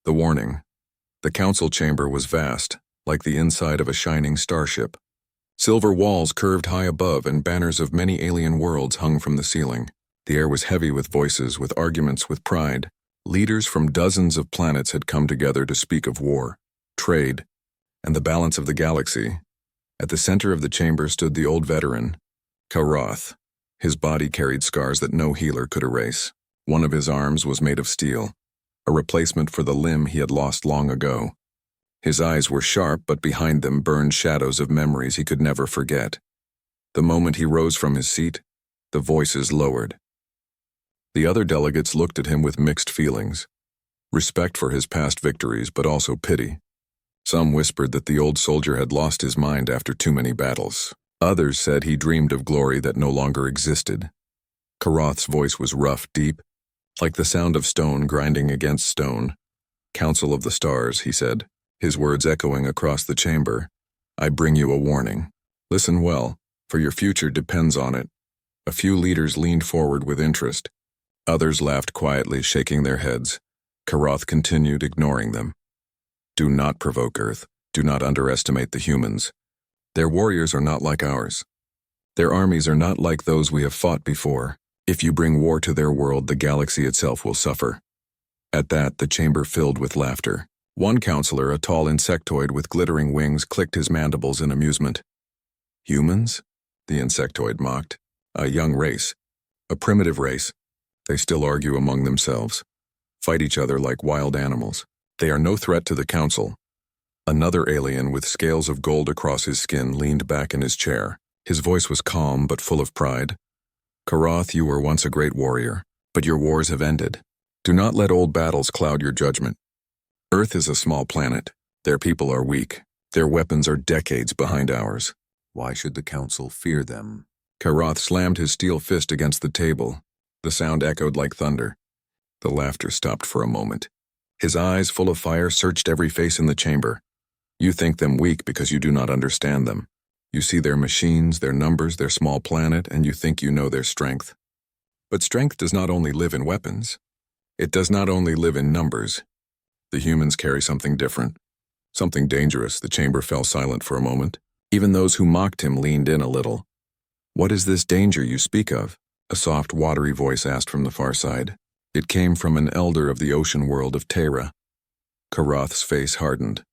The warning. The council chamber was vast, like the inside of a shining starship. Silver walls curved high above and banners of many alien worlds hung from the ceiling. The air was heavy with voices, with arguments, with pride. Leaders from dozens of planets had come together to speak of war, trade, and the balance of the galaxy. At the center of the chamber stood the old veteran, Karoth. His body carried scars that no healer could erase. One of his arms was made of steel, a replacement for the limb he had lost long ago. His eyes were sharp, but behind them burned shadows of memories he could never forget. The moment he rose from his seat, the voices lowered. The other delegates looked at him with mixed feelings, respect for his past victories, but also pity. Some whispered that the old soldier had lost his mind after too many battles. Others said he dreamed of glory that no longer existed. Karoth's voice was rough, deep, like the sound of stone grinding against stone. "Council of the Stars," he said, his words echoing across the chamber. "I bring you a warning. Listen well, for your future depends on it." A few leaders leaned forward with interest. Others laughed quietly, shaking their heads. Karoth continued, ignoring them. "Do not provoke Earth. Do not underestimate the humans. Their warriors are not like ours. Their armies are not like those we have fought before. If you bring war to their world, the galaxy itself will suffer." At that, the chamber filled with laughter. One counselor, a tall insectoid with glittering wings, clicked his mandibles in amusement. "Humans?" the insectoid mocked. "A young race. A primitive race. They still argue among themselves. Fight each other like wild animals. They are no threat to the council." Another alien with scales of gold across his skin leaned back in his chair. His voice was calm but full of pride. "Karoth, you were once a great warrior, but your wars have ended. Do not let old battles cloud your judgment. Earth is a small planet. Their people are weak. Their weapons are decades behind ours. Why should the council fear them?" Karoth slammed his steel fist against the table. The sound echoed like thunder. The laughter stopped for a moment. His eyes, full of fire, searched every face in the chamber. "You think them weak because you do not understand them. You see their machines, their numbers, their small planet, and you think you know their strength. But strength does not only live in weapons. It does not only live in numbers. The humans carry something different, something dangerous." The chamber fell silent for a moment. Even those who mocked him leaned in a little. "What is this danger you speak of?" a soft, watery voice asked from the far side. It came from an elder of the ocean world of Terra. Karoth's face hardened.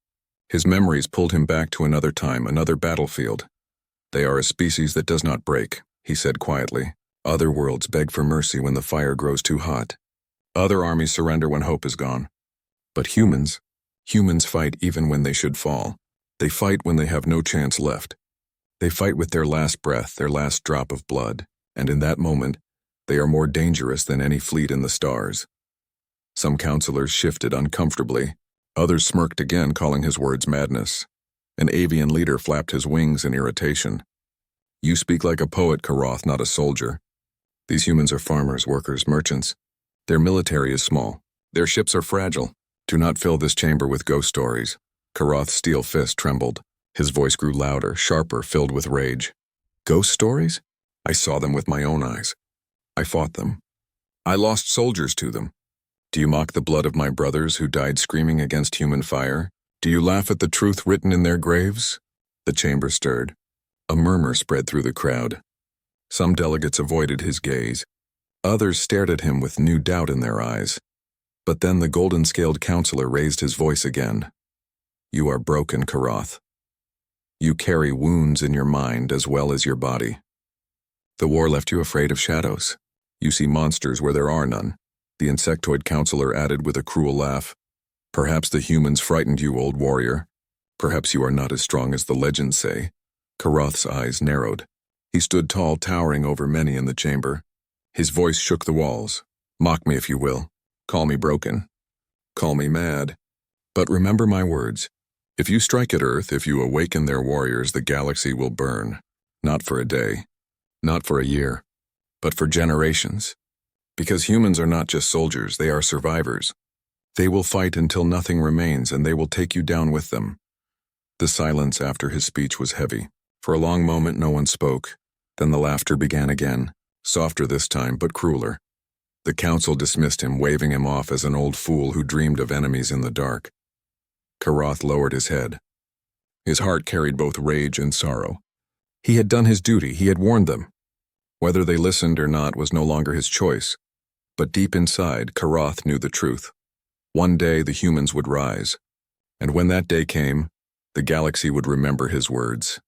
His memories pulled him back to another time, another battlefield. "They are a species that does not break," he said quietly. "Other worlds beg for mercy when the fire grows too hot. Other armies surrender when hope is gone. But humans fight even when they should fall. They fight when they have no chance left. They fight with their last breath, their last drop of blood, and in that moment, they are more dangerous than any fleet in the stars." Some counselors shifted uncomfortably. Others smirked again, calling his words madness. An avian leader flapped his wings in irritation. "You speak like a poet, Karoth, not a soldier. These humans are farmers, workers, merchants. Their military is small. Their ships are fragile. Do not fill this chamber with ghost stories." Karoth's steel fist trembled. His voice grew louder, sharper, filled with rage. "Ghost stories? I saw them with my own eyes. I fought them. I lost soldiers to them. Do you mock the blood of my brothers who died screaming against human fire? Do you laugh at the truth written in their graves?" The chamber stirred. A murmur spread through the crowd. Some delegates avoided his gaze. Others stared at him with new doubt in their eyes. But then the golden-scaled counselor raised his voice again. "You are broken, Karoth. You carry wounds in your mind as well as your body. The war left you afraid of shadows. You see monsters where there are none." The insectoid counselor added with a cruel laugh. "Perhaps the humans frightened you, old warrior. Perhaps you are not as strong as the legends say." Karoth's eyes narrowed. He stood tall, towering over many in the chamber. His voice shook the walls. "Mock me if you will. Call me broken. Call me mad. But remember my words. If you strike at Earth, if you awaken their warriors, the galaxy will burn. Not for a day. Not for a year. But for generations. Because humans are not just soldiers, they are survivors. They will fight until nothing remains, and they will take you down with them." The silence after his speech was heavy. For a long moment no one spoke. Then the laughter began again, softer this time but crueler. The council dismissed him, waving him off as an old fool who dreamed of enemies in the dark. Karath lowered his head. His heart carried both rage and sorrow. He had done his duty, he had warned them. Whether they listened or not was no longer his choice. But deep inside, Karath knew the truth. One day the humans would rise. And when that day came, the galaxy would remember his words.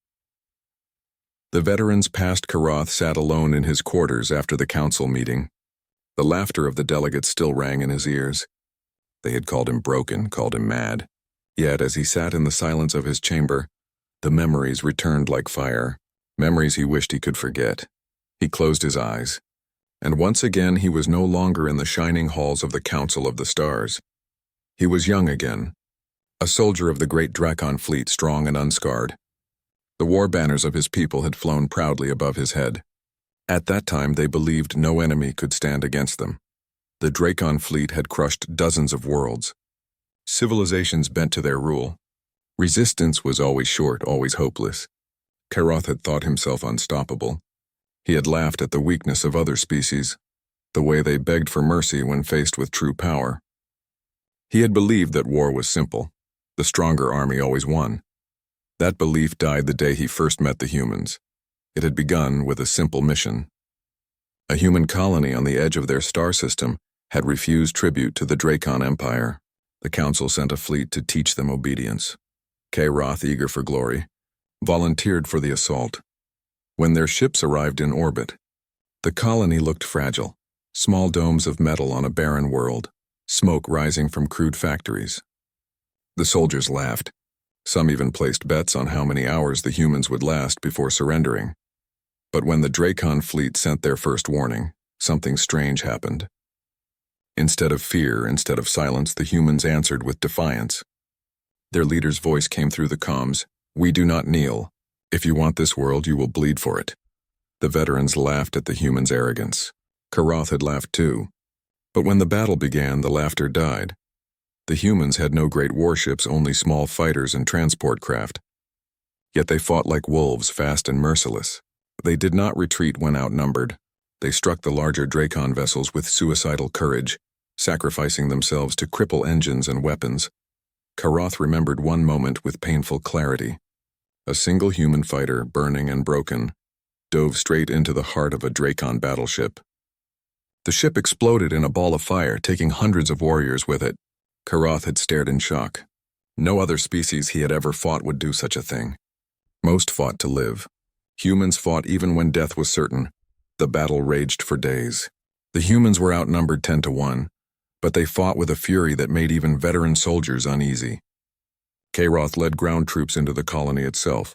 The veterans past Karath sat alone in his quarters after the council meeting. The laughter of the delegates still rang in his ears. They had called him broken, called him mad. Yet, as he sat in the silence of his chamber, the memories returned like fire, memories he wished he could forget. He closed his eyes, and once again he was no longer in the shining halls of the Council of the Stars. He was young again, a soldier of the great Drakon fleet, strong and unscarred. The war banners of his people had flown proudly above his head. At that time they believed no enemy could stand against them. The Drakon fleet had crushed dozens of worlds. Civilizations bent to their rule. Resistance was always short, always hopeless. Karath had thought himself unstoppable. He had laughed at the weakness of other species, the way they begged for mercy when faced with true power. He had believed that war was simple. The stronger army always won. That belief died the day he first met the humans. It had begun with a simple mission. A human colony on the edge of their star system had refused tribute to the Drakon Empire. The council sent a fleet to teach them obedience. Karath, eager for glory, volunteered for the assault. When their ships arrived in orbit, the colony looked fragile, small domes of metal on a barren world, smoke rising from crude factories. The soldiers laughed. Some even placed bets on how many hours the humans would last before surrendering. But when the Drakon fleet sent their first warning, something strange happened. Instead of fear, instead of silence, the humans answered with defiance. Their leader's voice came through the comms. "We do not kneel. If you want this world, you will bleed for it." The veterans laughed at the humans' arrogance. Karath had laughed too. But when the battle began, the laughter died. The humans had no great warships, only small fighters and transport craft. Yet they fought like wolves, fast and merciless. They did not retreat when outnumbered. They struck the larger Drakon vessels with suicidal courage, sacrificing themselves to cripple engines and weapons. Karath remembered one moment with painful clarity. A single human fighter, burning and broken, dove straight into the heart of a Drakon battleship. The ship exploded in a ball of fire, taking hundreds of warriors with it. Karath had stared in shock. No other species he had ever fought would do such a thing. Most fought to live. Humans fought even when death was certain. The battle raged for days. The humans were outnumbered 10-1, but they fought with a fury that made even veteran soldiers uneasy. Karath led ground troops into the colony itself,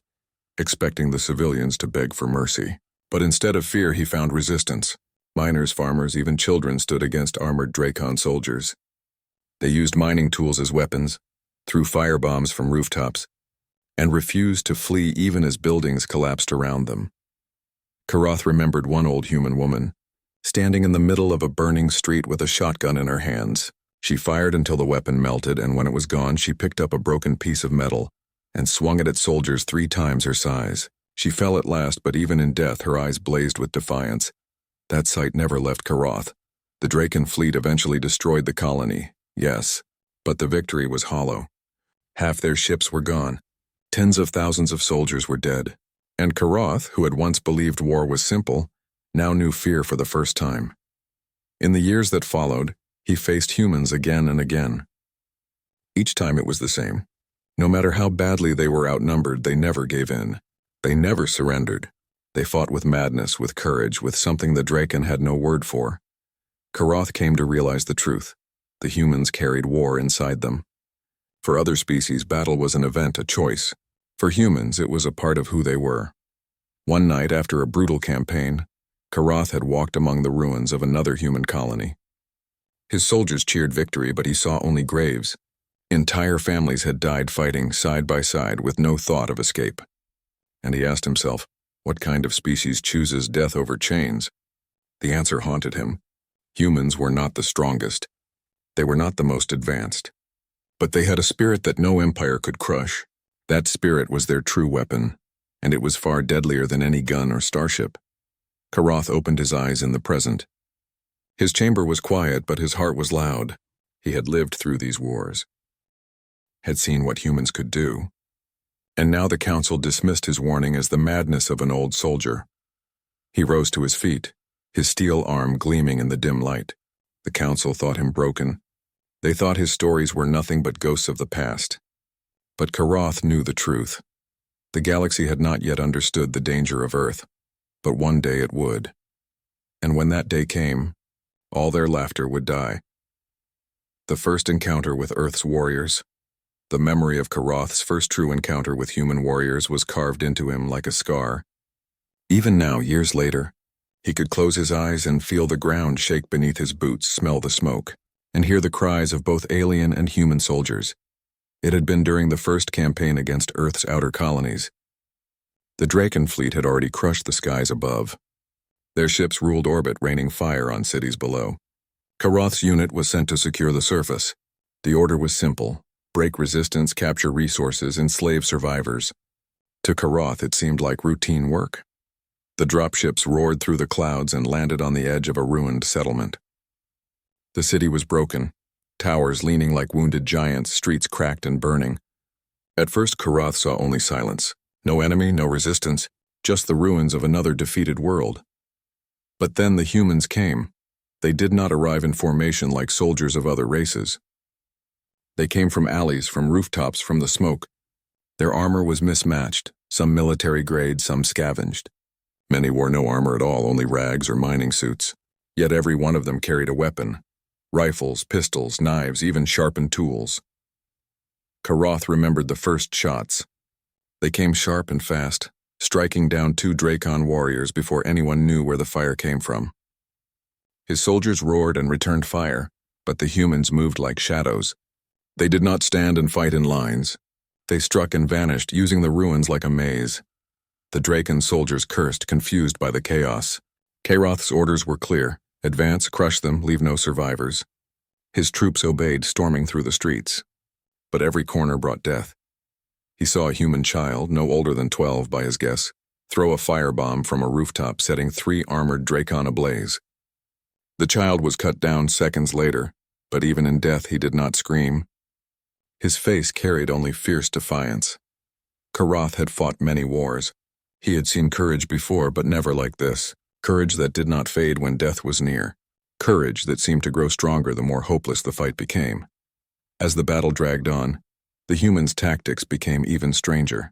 expecting the civilians to beg for mercy. But instead of fear, he found resistance. Miners, farmers, even children stood against armored Drakon soldiers. They used mining tools as weapons, threw firebombs from rooftops, and refused to flee even as buildings collapsed around them. Karath remembered one old human woman, standing in the middle of a burning street with a shotgun in her hands. She fired until the weapon melted, and when it was gone, she picked up a broken piece of metal and swung it at soldiers 3 times her size. She fell at last, but even in death, her eyes blazed with defiance. That sight never left Karath. The Drakon fleet eventually destroyed the colony, yes, but the victory was hollow. Half their ships were gone. Tens of thousands of soldiers were dead. And Karath, who had once believed war was simple, now knew fear for the first time. In the years that followed, he faced humans again and again. Each time it was the same. No matter how badly they were outnumbered, they never gave in. They never surrendered. They fought with madness, with courage, with something the Drakon had no word for. Karath came to realize the truth. The humans carried war inside them. For other species, battle was an event, a choice. For humans, it was a part of who they were. One night, after a brutal campaign, Karath had walked among the ruins of another human colony. His soldiers cheered victory, but he saw only graves. Entire families had died fighting side by side with no thought of escape. And he asked himself, what kind of species chooses death over chains? The answer haunted him. Humans were not the strongest. They were not the most advanced. But they had a spirit that no empire could crush. That spirit was their true weapon, and it was far deadlier than any gun or starship. Karath opened his eyes in the present. His chamber was quiet, but his heart was loud. He had lived through these wars, had seen what humans could do. And now the council dismissed his warning as the madness of an old soldier. He rose to his feet, his steel arm gleaming in the dim light. The council thought him broken. They thought his stories were nothing but ghosts of the past. But Karath knew the truth. The galaxy had not yet understood the danger of Earth, but one day it would. And when that day came, all their laughter would die. The first encounter with Earth's warriors. The memory of Karath's first true encounter with human warriors was carved into him like a scar. Even now, years later, he could close his eyes and feel the ground shake beneath his boots, smell the smoke, and hear the cries of both alien and human soldiers. It had been during the first campaign against Earth's outer colonies. The Draken fleet had already crushed the skies above. Their ships ruled orbit, raining fire on cities below. Karath's unit was sent to secure the surface. The order was simple: break resistance, capture resources, enslave survivors. To Karath, it seemed like routine work. The dropships roared through the clouds and landed on the edge of a ruined settlement. The city was broken, towers leaning like wounded giants, streets cracked and burning. At first, Karath saw only silence. No enemy, no resistance, just the ruins of another defeated world. But then the humans came. They did not arrive in formation like soldiers of other races. They came from alleys, from rooftops, from the smoke. Their armor was mismatched, some military grade, some scavenged. Many wore no armor at all, only rags or mining suits. Yet every one of them carried a weapon. Rifles, pistols, knives, even sharpened tools. Karath remembered the first shots. They came sharp and fast, striking down 2 Drakon warriors before anyone knew where the fire came from. His soldiers roared and returned fire, but the humans moved like shadows. They did not stand and fight in lines. They struck and vanished, using the ruins like a maze. The Drakon soldiers cursed, confused by the chaos. Karath's orders were clear: advance, crush them, leave no survivors. His troops obeyed, storming through the streets. But every corner brought death. He saw a human child, no older than 12 by his guess, throw a firebomb from a rooftop, setting 3 armored Drakon ablaze. The child was cut down seconds later, but even in death he did not scream. His face carried only fierce defiance. Karath had fought many wars. He had seen courage before, but never like this. Courage that did not fade when death was near. Courage that seemed to grow stronger the more hopeless the fight became. As the battle dragged on, the humans' tactics became even stranger.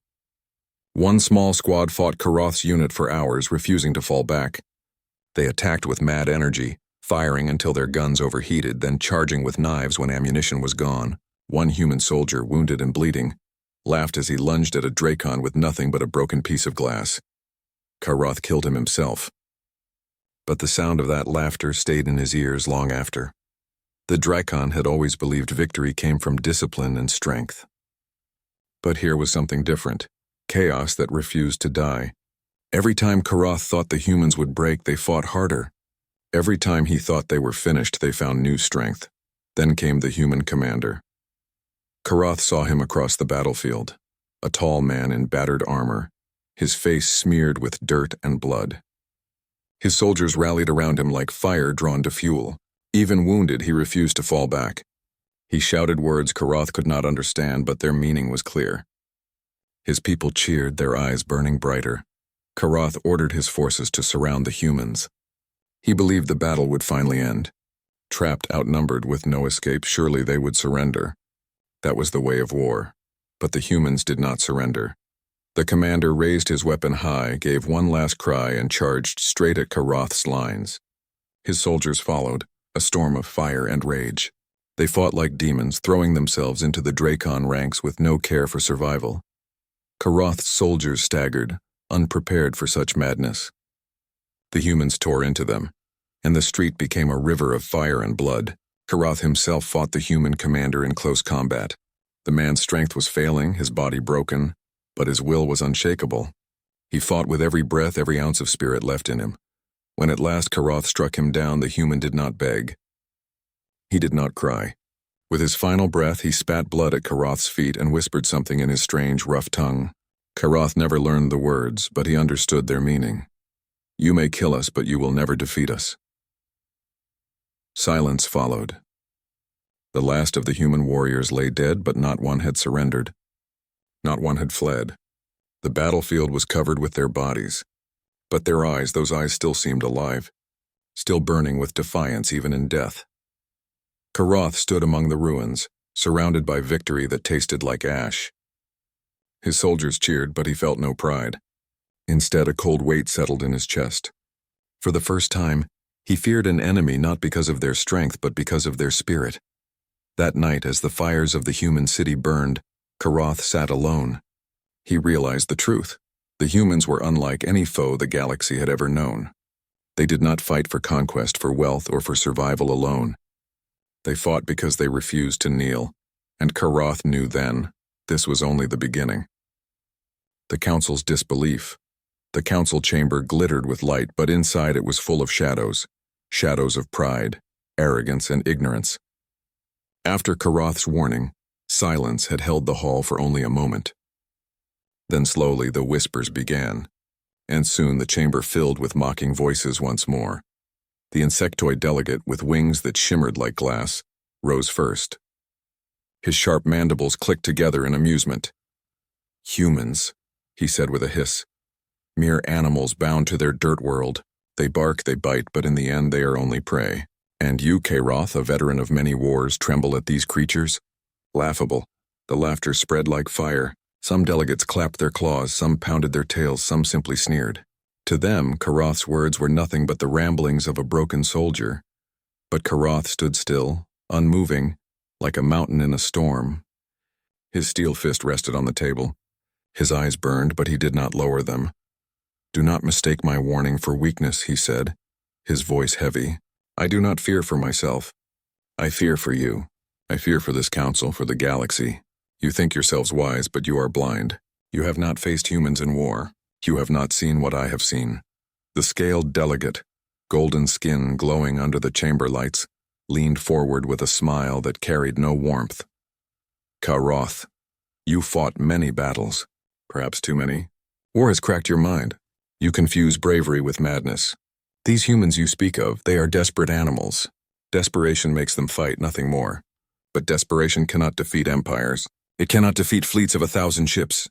One small squad fought Karath's unit for hours, refusing to fall back. They attacked with mad energy, firing until their guns overheated, then charging with knives when ammunition was gone. One human soldier, wounded and bleeding, laughed as he lunged at a Drakon with nothing but a broken piece of glass. Karath killed him himself. But the sound of that laughter stayed in his ears long after. The Drakon had always believed victory came from discipline and strength. But here was something different: chaos that refused to die. Every time Karath thought the humans would break, they fought harder. Every time he thought they were finished, they found new strength. Then came the human commander. Karath saw him across the battlefield, a tall man in battered armor, his face smeared with dirt and blood. His soldiers rallied around him like fire drawn to fuel. Even wounded, he refused to fall back. He shouted words Karath could not understand, but their meaning was clear. His people cheered, their eyes burning brighter. Karath ordered his forces to surround the humans. He believed the battle would finally end. Trapped, outnumbered, with no escape, surely they would surrender. That was the way of war. But the humans did not surrender. The commander raised his weapon high, gave one last cry, and charged straight at Karath's lines. His soldiers followed, a storm of fire and rage. They fought like demons, throwing themselves into the Drakon ranks with no care for survival. Karath's soldiers staggered, unprepared for such madness. The humans tore into them, and the street became a river of fire and blood. Karath himself fought the human commander in close combat. The man's strength was failing, his body broken, but his will was unshakable. He fought with every breath, every ounce of spirit left in him. When at last Karath struck him down, the human did not beg. He did not cry. With his final breath, he spat blood at Karath's feet and whispered something in his strange, rough tongue. Karath never learned the words, but he understood their meaning. "You may kill us, but you will never defeat us." Silence followed. The last of the human warriors lay dead, but not one had surrendered. Not one had fled. The battlefield was covered with their bodies. But their eyes, those eyes still seemed alive, still burning with defiance even in death. Karoth stood among the ruins, surrounded by victory that tasted like ash. His soldiers cheered, but he felt no pride. Instead, a cold weight settled in his chest. For the first time, he feared an enemy not because of their strength, but because of their spirit. That night, as the fires of the human city burned, Karoth sat alone. He realized the truth. The humans were unlike any foe the galaxy had ever known. They did not fight for conquest, for wealth, or for survival alone. They fought because they refused to kneel, and Karoth knew then this was only the beginning. The council's disbelief. The council chamber glittered with light, but inside it was full of shadows. Shadows of pride, arrogance, and ignorance. After Karoth's warning, silence had held the hall for only a moment. Then slowly the whispers began, and soon the chamber filled with mocking voices once more. The insectoid delegate, with wings that shimmered like glass, rose first. His sharp mandibles clicked together in amusement. "Humans," he said with a hiss. "Mere animals bound to their dirt world. They bark, they bite, but in the end they are only prey. And you, Karoth, a veteran of many wars, tremble at these creatures?" Laughable. The laughter spread like fire. Some delegates clapped their claws, some pounded their tails, some simply sneered. To them, Karoth's words were nothing but the ramblings of a broken soldier. But Karoth stood still, unmoving, like a mountain in a storm. His steel fist rested on the table. His eyes burned, but he did not lower them. "Do not mistake my warning for weakness," he said, his voice heavy. "I do not fear for myself. I fear for you. I fear for this council, for the galaxy. You think yourselves wise, but you are blind. You have not faced humans in war. You have not seen what I have seen." The scaled delegate, golden skin glowing under the chamber lights, leaned forward with a smile that carried no warmth. "Karoth, you fought many battles, perhaps too many. War has cracked your mind. You confuse bravery with madness. These humans you speak of, they are desperate animals. Desperation makes them fight, nothing more. But desperation cannot defeat empires. It cannot defeat fleets of 1,000 ships."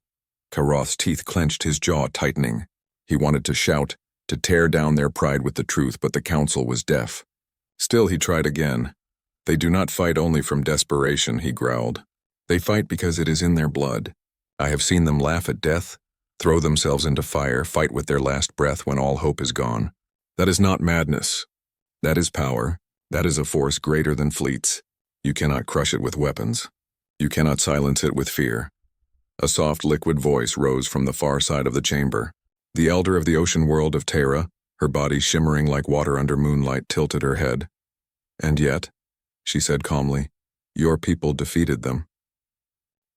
Karoth's teeth clenched, his jaw tightening. He wanted to shout, to tear down their pride with the truth, but the council was deaf. Still he tried again. "They do not fight only from desperation," he growled. "They fight because it is in their blood. I have seen them laugh at death, throw themselves into fire, fight with their last breath when all hope is gone. That is not madness. That is power. That is a force greater than fleets. You cannot crush it with weapons. You cannot silence it with fear." A soft liquid voice rose from the far side of the chamber. The elder of the ocean world of Terra, her body shimmering like water under moonlight, tilted her head. "And yet," she said calmly, "your people defeated them."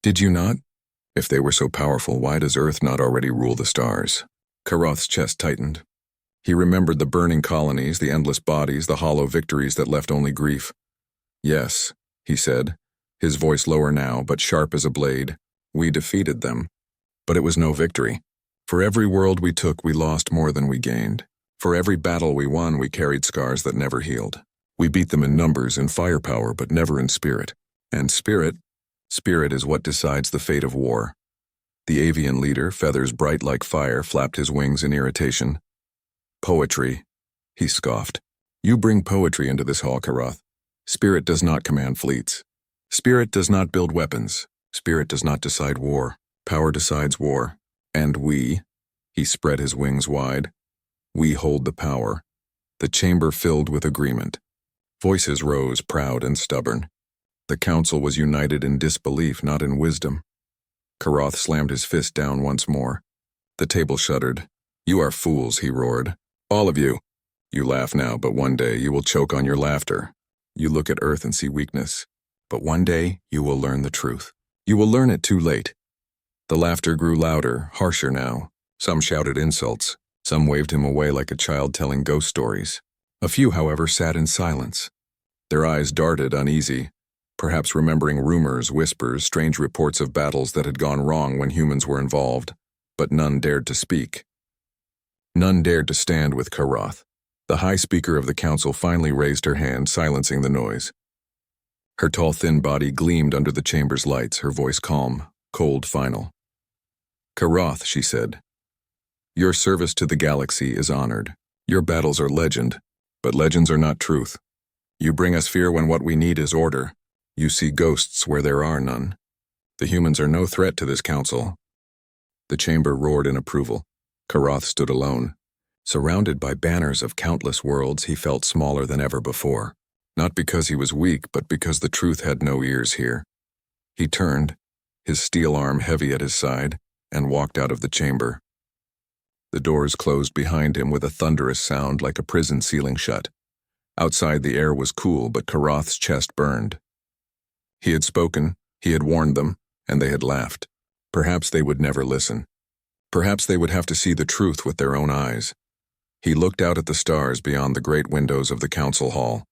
"Did you not? If they were so powerful, why does Earth not already rule the stars?" Karoth's chest tightened. He remembered the burning colonies, the endless bodies, the hollow victories that left only grief. "Yes," he said, his voice lower now, but sharp as a blade. "We defeated them. But it was no victory. For every world we took, we lost more than we gained. For every battle we won, we carried scars that never healed. We beat them in numbers and firepower, but never in spirit. And spirit is what decides the fate of war." The avian leader, feathers bright like fire, flapped his wings in irritation. "Poetry," he scoffed. "You bring poetry into this hall, Karoth. Spirit does not command fleets. Spirit does not build weapons. Spirit does not decide war. Power decides war. And we," he spread his wings wide, "we hold the power." The chamber filled with agreement. Voices rose, proud and stubborn. The council was united in disbelief, not in wisdom. Karoth slammed his fist down once more. The table shuddered. "You are fools," he roared. "All of you. You laugh now, but one day you will choke on your laughter. You look at Earth and see weakness. But one day you will learn the truth. You will learn it too late." The laughter grew louder, harsher now. Some shouted insults. Some waved him away like a child telling ghost stories. A few, however, sat in silence. Their eyes darted uneasy, perhaps remembering rumors, whispers, strange reports of battles that had gone wrong when humans were involved. But none dared to speak. None dared to stand with Karoth. The high speaker of the council finally raised her hand, silencing the noise. Her tall, thin body gleamed under the chamber's lights, her voice calm, cold, final. "Karoth," she said, "your service to the galaxy is honored. Your battles are legend, but legends are not truth. You bring us fear when what we need is order. You see ghosts where there are none. The humans are no threat to this council." The chamber roared in approval. Karoth stood alone. Surrounded by banners of countless worlds, he felt smaller than ever before. Not because he was weak, but because the truth had no ears here. He turned, his steel arm heavy at his side, and walked out of the chamber. The doors closed behind him with a thunderous sound like a prison ceiling shut. Outside the air was cool, but Karoth's chest burned. He had spoken, he had warned them, and they had laughed. Perhaps they would never listen. Perhaps they would have to see the truth with their own eyes. He looked out at the stars beyond the great windows of the council hall.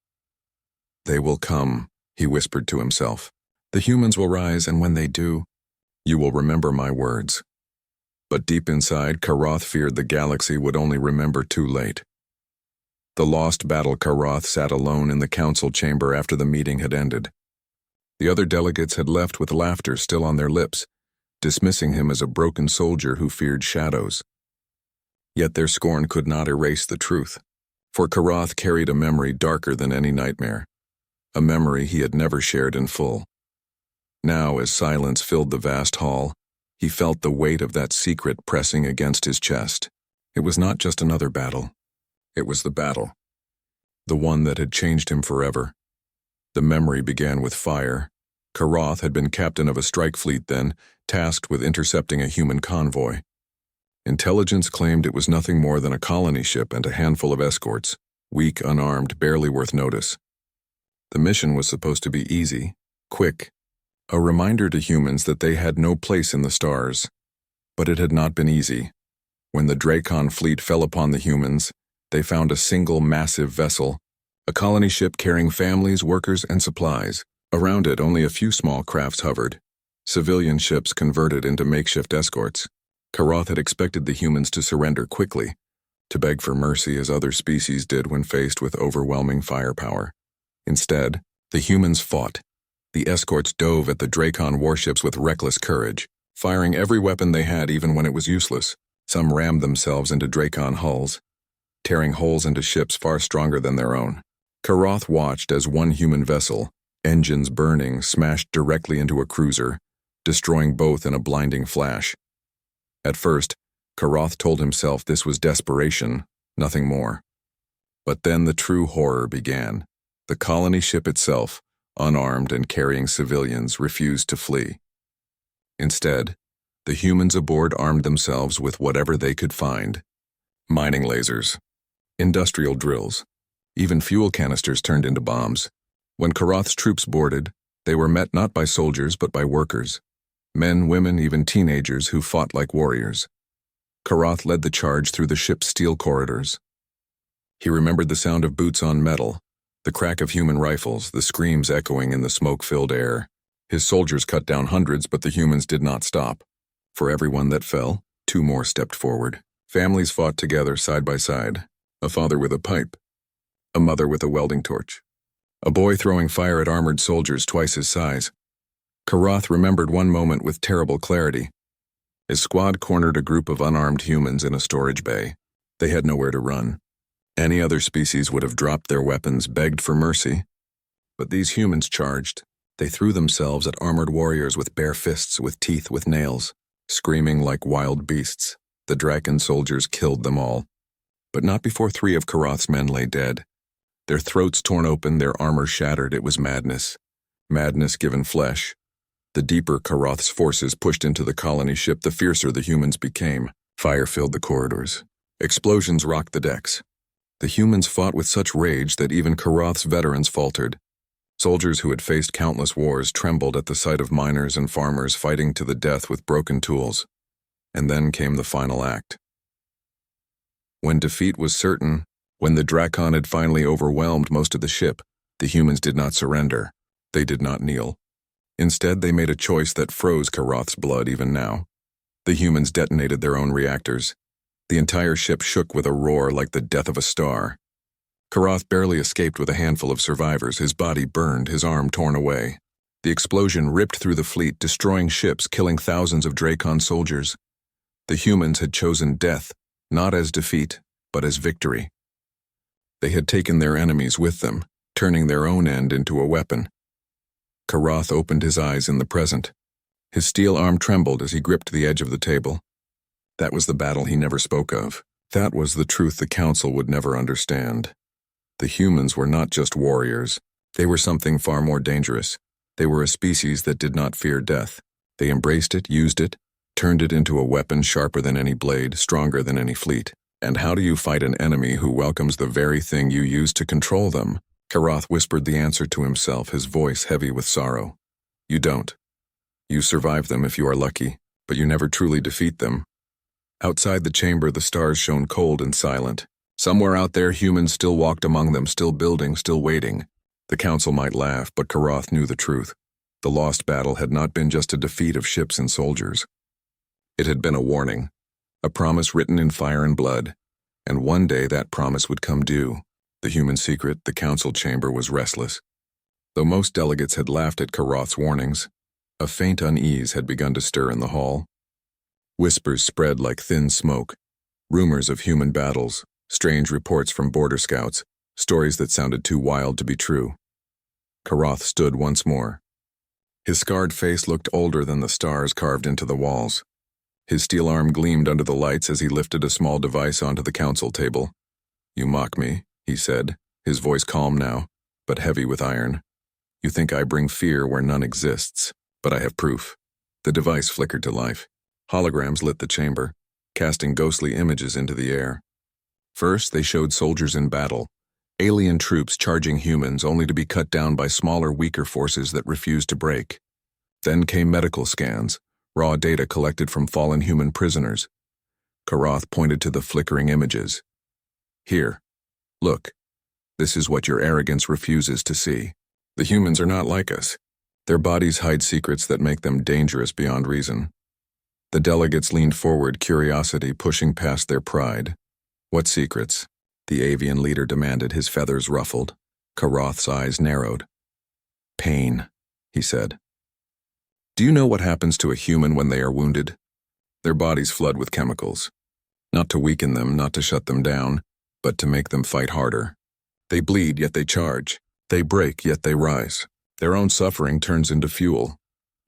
"They will come," he whispered to himself. "The humans will rise, and when they do, you will remember my words." But deep inside, Karoth feared the galaxy would only remember too late. The lost battle. Karoth sat alone in the council chamber after the meeting had ended. The other delegates had left with laughter still on their lips, dismissing him as a broken soldier who feared shadows. Yet their scorn could not erase the truth, for Karoth carried a memory darker than any nightmare, a memory he had never shared in full. Now, as silence filled the vast hall, he felt the weight of that secret pressing against his chest. It was not just another battle. It was the battle, the one that had changed him forever. The memory began with fire. Karoth had been captain of a strike fleet then, tasked with intercepting a human convoy. Intelligence claimed it was nothing more than a colony ship and a handful of escorts, weak, unarmed, barely worth notice. The mission was supposed to be easy, quick, a reminder to humans that they had no place in the stars. But it had not been easy. When the Dracon fleet fell upon the humans, they found a single massive vessel, a colony ship carrying families, workers, and supplies. Around it, only a few small crafts hovered, civilian ships converted into makeshift escorts. Karoth had expected the humans to surrender quickly, to beg for mercy as other species did when faced with overwhelming firepower. Instead, the humans fought. The escorts dove at the Dracon warships with reckless courage, firing every weapon they had even when it was useless. Some rammed themselves into Dracon hulls, tearing holes into ships far stronger than their own. Karoth watched as one human vessel, engines burning, smashed directly into a cruiser, destroying both in a blinding flash. At first, Karoth told himself this was desperation, nothing more. But then the true horror began. The colony ship itself, unarmed and carrying civilians, refused to flee. Instead, the humans aboard armed themselves with whatever they could find. Mining lasers, industrial drills, even fuel canisters turned into bombs. When Karoth's troops boarded, they were met not by soldiers but by workers. Men, women, even teenagers who fought like warriors. Karoth led the charge through the ship's steel corridors. He remembered the sound of boots on metal, the crack of human rifles, the screams echoing in the smoke-filled air. His soldiers cut down hundreds, but the humans did not stop. For every one that fell, two more stepped forward. Families fought together side by side, a father with a pipe, a mother with a welding torch, a boy throwing fire at armored soldiers twice his size. Karoth remembered one moment with terrible clarity. His squad cornered a group of unarmed humans in a storage bay. They had nowhere to run. Any other species would have dropped their weapons, begged for mercy. But these humans charged. They threw themselves at armored warriors with bare fists, with teeth, with nails. Screaming like wild beasts, the Draken soldiers killed them all. But not before 3 of Karoth's men lay dead. Their throats torn open, their armor shattered. It was madness. Madness given flesh. The deeper Karoth's forces pushed into the colony ship, the fiercer the humans became. Fire filled the corridors. Explosions rocked the decks. The humans fought with such rage that even Karoth's veterans faltered. Soldiers who had faced countless wars trembled at the sight of miners and farmers fighting to the death with broken tools. And then came the final act. When defeat was certain, when the Dracon had finally overwhelmed most of the ship, the humans did not surrender. They did not kneel. Instead, they made a choice that froze Karoth's blood even now. The humans detonated their own reactors. The entire ship shook with a roar like the death of a star. Karath barely escaped with a handful of survivors, his body burned, his arm torn away. The explosion ripped through the fleet, destroying ships, killing thousands of Dracon soldiers. The humans had chosen death, not as defeat, but as victory. They had taken their enemies with them, turning their own end into a weapon. Karath opened his eyes in the present. His steel arm trembled as he gripped the edge of the table. That was the battle he never spoke of. That was the truth the Council would never understand. The humans were not just warriors. They were something far more dangerous. They were a species that did not fear death. They embraced it, used it, turned it into a weapon sharper than any blade, stronger than any fleet. And how do you fight an enemy who welcomes the very thing you used to control them? Karath whispered the answer to himself, his voice heavy with sorrow. You don't. You survive them if you are lucky, but you never truly defeat them. Outside the chamber, the stars shone cold and silent. Somewhere out there, humans still walked among them, still building, still waiting. The Council might laugh, but Karath knew the truth. The lost battle had not been just a defeat of ships and soldiers. It had been a warning, a promise written in fire and blood, and one day that promise would come due. The human secret, the Council chamber, was restless. Though most delegates had laughed at Karath's warnings, a faint unease had begun to stir in the hall. Whispers spread like thin smoke, rumors of human battles, strange reports from border scouts, stories that sounded too wild to be true. Karath stood once more. His scarred face looked older than the stars carved into the walls. His steel arm gleamed under the lights as he lifted a small device onto the council table. You mock me, he said, his voice calm now, but heavy with iron. You think I bring fear where none exists, but I have proof. The device flickered to life. Holograms lit the chamber, casting ghostly images into the air. First, they showed soldiers in battle, alien troops charging humans only to be cut down by smaller, weaker forces that refused to break. Then came medical scans, raw data collected from fallen human prisoners. Karath pointed to the flickering images. Here, look. This is what your arrogance refuses to see. The humans are not like us. Their bodies hide secrets that make them dangerous beyond reason. The delegates leaned forward, curiosity pushing past their pride. What secrets? The avian leader demanded, his feathers ruffled. Karath's eyes narrowed. Pain, he said. Do you know what happens to a human when they are wounded? Their bodies flood with chemicals. Not to weaken them, not to shut them down, but to make them fight harder. They bleed, yet they charge. They break, yet they rise. Their own suffering turns into fuel.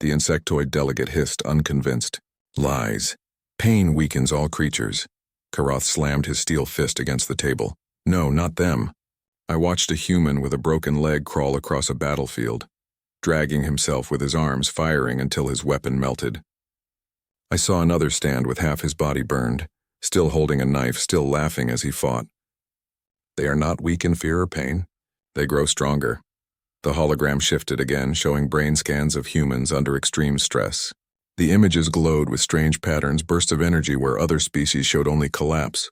The insectoid delegate hissed, unconvinced. Lies. Pain weakens all creatures. Karath slammed his steel fist against the table. No, not them. I watched a human with a broken leg crawl across a battlefield, dragging himself with his arms, firing until his weapon melted. I saw another stand with half his body burned, still holding a knife, still laughing as he fought. They are not weak in fear or pain. They grow stronger. The hologram shifted again, showing brain scans of humans under extreme stress. The images glowed with strange patterns, bursts of energy where other species showed only collapse.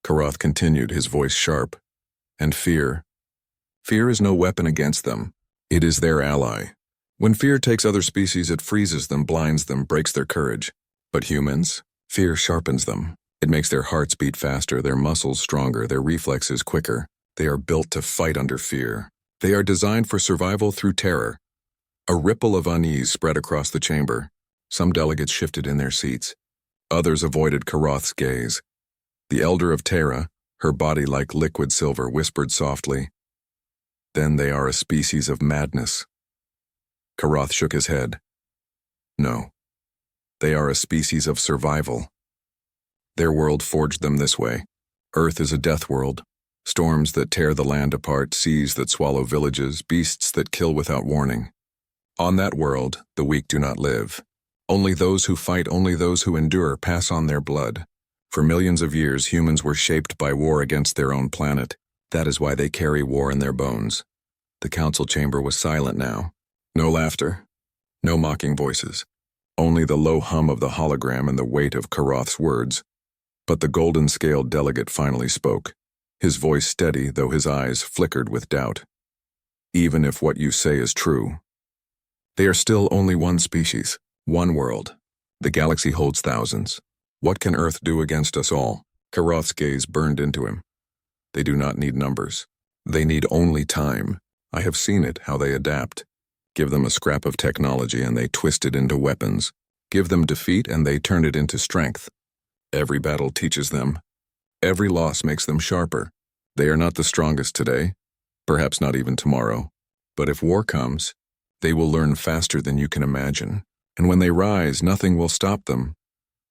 Karath continued, his voice sharp. And fear. Fear is no weapon against them. It is their ally. When fear takes other species, it freezes them, blinds them, breaks their courage. But humans? Fear sharpens them. It makes their hearts beat faster, their muscles stronger, their reflexes quicker. They are built to fight under fear. They are designed for survival through terror. A ripple of unease spread across the chamber. Some delegates shifted in their seats. Others avoided Karath's gaze. The elder of Terra, her body like liquid silver, whispered softly, Then they are a species of madness. Karath shook his head. No. They are a species of survival. Their world forged them this way. Earth is a death world. Storms that tear the land apart, seas that swallow villages, beasts that kill without warning. On that world, the weak do not live. Only those who fight, only those who endure pass on their blood. For millions of years, humans were shaped by war against their own planet. That is why they carry war in their bones. The council chamber was silent now. No laughter, no mocking voices. Only the low hum of the hologram and the weight of Karath's words. But the golden-scaled delegate finally spoke, his voice steady, though his eyes flickered with doubt. Even if what you say is true, they are still only one species. One world. The galaxy holds thousands. What can Earth do against us all? Karath's gaze burned into him. They do not need numbers. They need only time. I have seen it, how they adapt. Give them a scrap of technology and they twist it into weapons. Give them defeat and they turn it into strength. Every battle teaches them. Every loss makes them sharper. They are not the strongest today, perhaps not even tomorrow. But if war comes, they will learn faster than you can imagine. And when they rise, nothing will stop them.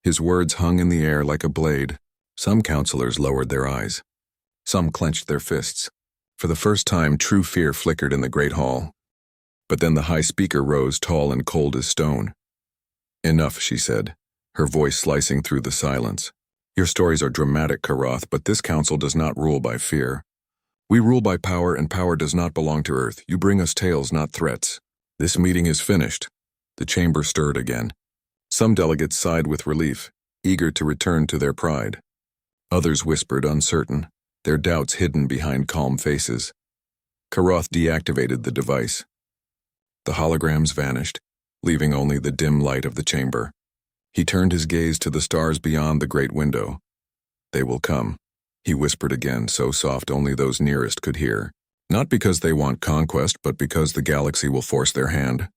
His words hung in the air like a blade. Some counselors lowered their eyes. Some clenched their fists. For the first time, true fear flickered in the great hall. But then the high speaker rose, tall and cold as stone. Enough, she said, her voice slicing through the silence. Your stories are dramatic, Karath, but this council does not rule by fear. We rule by power, and power does not belong to Earth. You bring us tales, not threats. This meeting is finished. The chamber stirred again. Some delegates sighed with relief, eager to return to their pride. Others whispered, uncertain, their doubts hidden behind calm faces. Karath deactivated the device. The holograms vanished, leaving only the dim light of the chamber. He turned his gaze to the stars beyond the great window. They will come, he whispered again, so soft only those nearest could hear. Not because they want conquest, but because the galaxy will force their hand.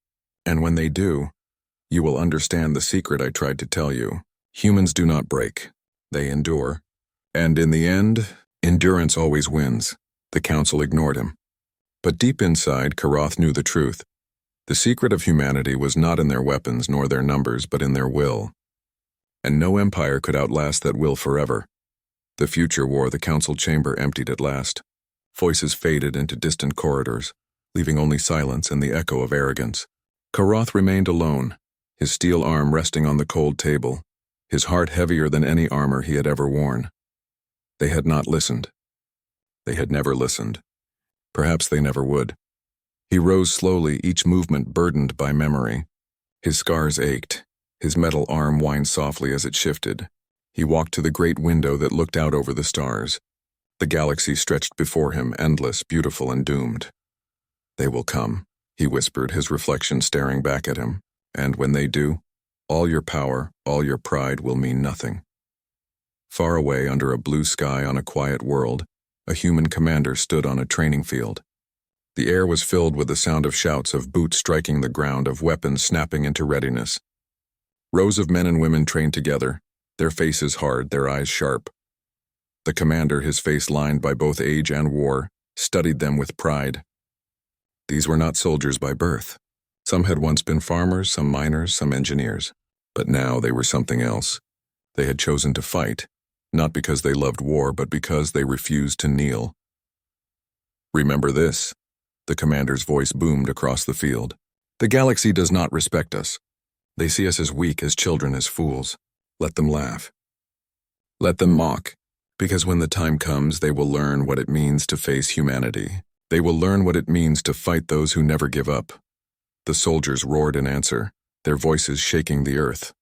And when they do, you will understand the secret I tried to tell you. Humans do not break. They endure. And in the end, endurance always wins. The council ignored him. But deep inside, Karath knew the truth. The secret of humanity was not in their weapons nor their numbers, but in their will. And no empire could outlast that will forever. The future war, the council chamber emptied at last. Voices faded into distant corridors, leaving only silence and the echo of arrogance. Karath remained alone, his steel arm resting on the cold table, his heart heavier than any armor he had ever worn. They had not listened. They had never listened. Perhaps they never would. He rose slowly, each movement burdened by memory. His scars ached. His metal arm whined softly as it shifted. He walked to the great window that looked out over the stars. The galaxy stretched before him, endless, beautiful, and doomed. They will come, he whispered, his reflection staring back at him. And when they do, all your power, all your pride will mean nothing. Far away, under a blue sky on a quiet world, a human commander stood on a training field. The air was filled with the sound of shouts, of boots striking the ground, of weapons snapping into readiness. Rows of men and women trained together, their faces hard, their eyes sharp. The commander, his face lined by both age and war, studied them with pride. These were not soldiers by birth. Some had once been farmers, some miners, some engineers. But now they were something else. They had chosen to fight, not because they loved war, but because they refused to kneel. Remember this. The commander's voice boomed across the field. The galaxy does not respect us. They see us as weak, as children, as fools. Let them laugh. Let them mock, because when the time comes, they will learn what it means to face humanity. They will learn what it means to fight those who never give up. The soldiers roared in answer, their voices shaking the earth.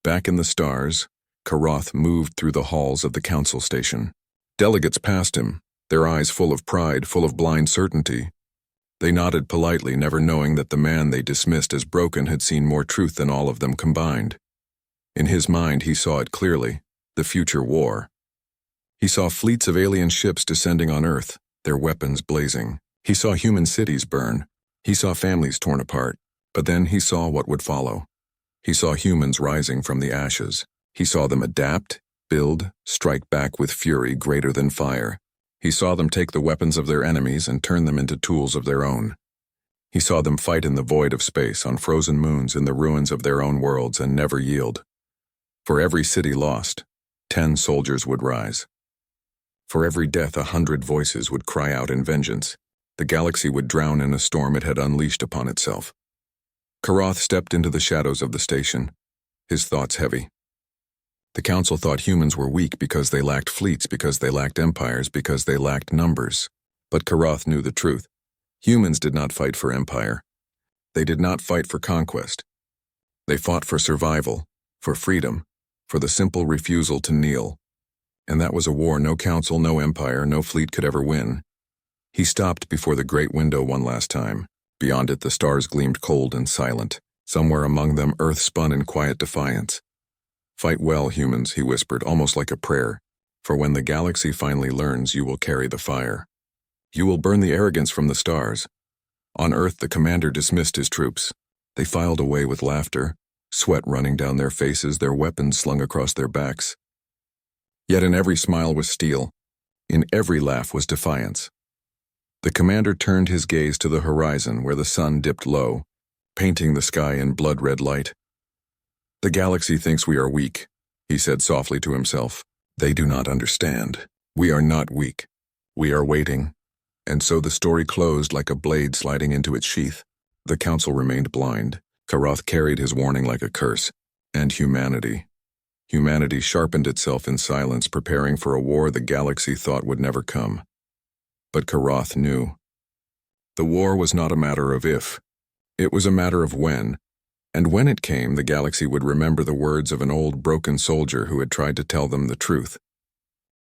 Back in the stars, Karath moved through the halls of the council station. Delegates passed him, their eyes full of pride, full of blind certainty. They nodded politely, never knowing that the man they dismissed as broken had seen more truth than all of them combined. In his mind, he saw it clearly, the future war. He saw fleets of alien ships descending on Earth, their weapons blazing. He saw human cities burn. He saw families torn apart. But then he saw what would follow. He saw humans rising from the ashes. He saw them adapt, build, strike back with fury greater than fire. He saw them take the weapons of their enemies and turn them into tools of their own. He saw them fight in the void of space, on frozen moons, in the ruins of their own worlds, and never yield. For every city lost, 10 soldiers would rise. For every death, 100 voices would cry out in vengeance. The galaxy would drown in a storm it had unleashed upon itself. Karath stepped into the shadows of the station, his thoughts heavy. The council thought humans were weak because they lacked fleets, because they lacked empires, because they lacked numbers. But Karath knew the truth. Humans did not fight for empire. They did not fight for conquest. They fought for survival, for freedom, for the simple refusal to kneel. And that was a war no council, no empire, no fleet could ever win. He stopped before the great window one last time. Beyond it, the stars gleamed cold and silent. Somewhere among them, Earth spun in quiet defiance. Fight well, humans, he whispered, almost like a prayer. For when the galaxy finally learns, you will carry the fire. You will burn the arrogance from the stars. On Earth, the commander dismissed his troops. They filed away with laughter, sweat running down their faces, their weapons slung across their backs. Yet in every smile was steel. In every laugh was defiance. The commander turned his gaze to the horizon where the sun dipped low, painting the sky in blood-red light. "The galaxy thinks we are weak," he said softly to himself. "They do not understand. We are not weak. We are waiting." And so the story closed like a blade sliding into its sheath. The council remained blind. Karath carried his warning like a curse. And humanity. Humanity sharpened itself in silence, preparing for a war the galaxy thought would never come. But Karath knew. The war was not a matter of if. It was a matter of when. And when it came, the galaxy would remember the words of an old broken soldier who had tried to tell them the truth.